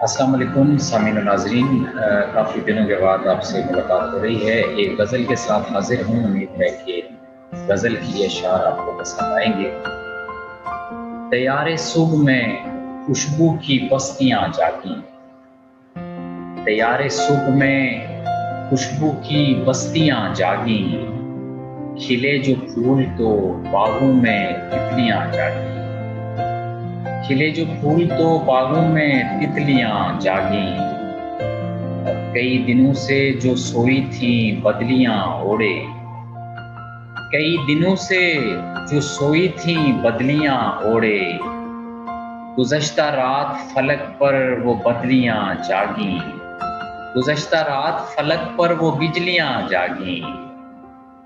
السلام علیکم سامعین و ناظرین، کافی دنوں کے بعد آپ سے ملاقات ہو رہی ہے۔ ایک غزل کے ساتھ حاضر ہوں، امید ہے کہ غزل کی یہ اشعار آپ کو پسند آئیں گے۔ تیارے صبح میں خوشبو کی بستیاں جاگیں، تیارے صبح میں خوشبو کی بستیاں جاگیں، کھلے جو پھول تو باغوں میں تتلیاں جاگیں، کھلے جو پھول تو باغوں میں تتلیاں جاگیں، اور کئی دنوں سے جو سوئی تھیں بدلیاں اوڑے، کئی دنوں سے جو سوئی تھیں بدلیاں اوڑے، گزشتہ رات فلک پر وہ بدلیاں جاگیں، گزشتہ رات فلک پر وہ بجلیاں جاگیں،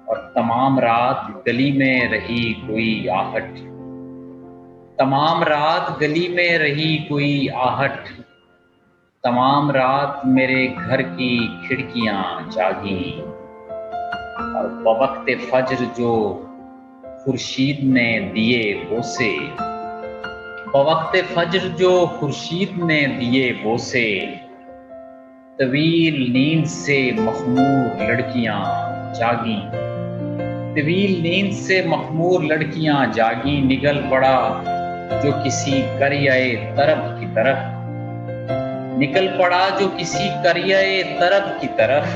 اور تمام رات گلی میں رہی کوئی آہٹ، تمام رات گلی میں رہی کوئی آہٹ، تمام رات میرے گھر کی کھڑکیاں جاگیں، اور بوقت فجر جو خورشید نے دیے بوسے، بوقت فجر جو خورشید نے دیے بوسے، طویل نیند سے مخمور لڑکیاں جاگیں، طویل نیند سے مخمور لڑکیاں جاگیں، نگل پڑا جو کسی قریۂ طرب کی طرف، نکل پڑا جو کسی قریۂ طرب کی طرف،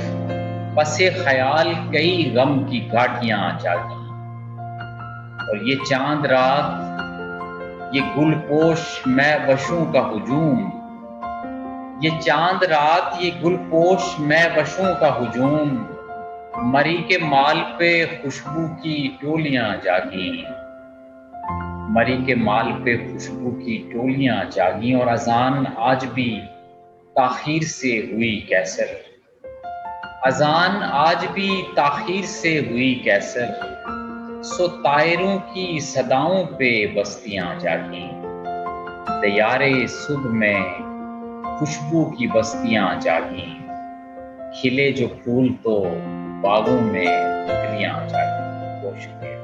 پس خیال کئی غم کی گھاٹیاں جاگیں، اور یہ چاند رات یہ گل پوش میں وشوں کا ہجوم، یہ چاند رات یہ گل پوش میں وشوں کا ہجوم، مری کے مال پہ خوشبو کی ٹولیاں جاگیں، مری کے مال پہ خوشبو کی ٹولیاں جاگیں، اور اذان آج بھی تاخیر سے ہوئی کیسر، اذان آج بھی تاخیر سے ہوئی کیسر، سو طائروں کی صداؤں پہ بستیاں جاگیں، تیارے صبح میں خوشبو کی بستیاں جاگیں، کھلے جو پھول تو باغوں میں تتلیاں جاگیں۔ بہت شکریہ۔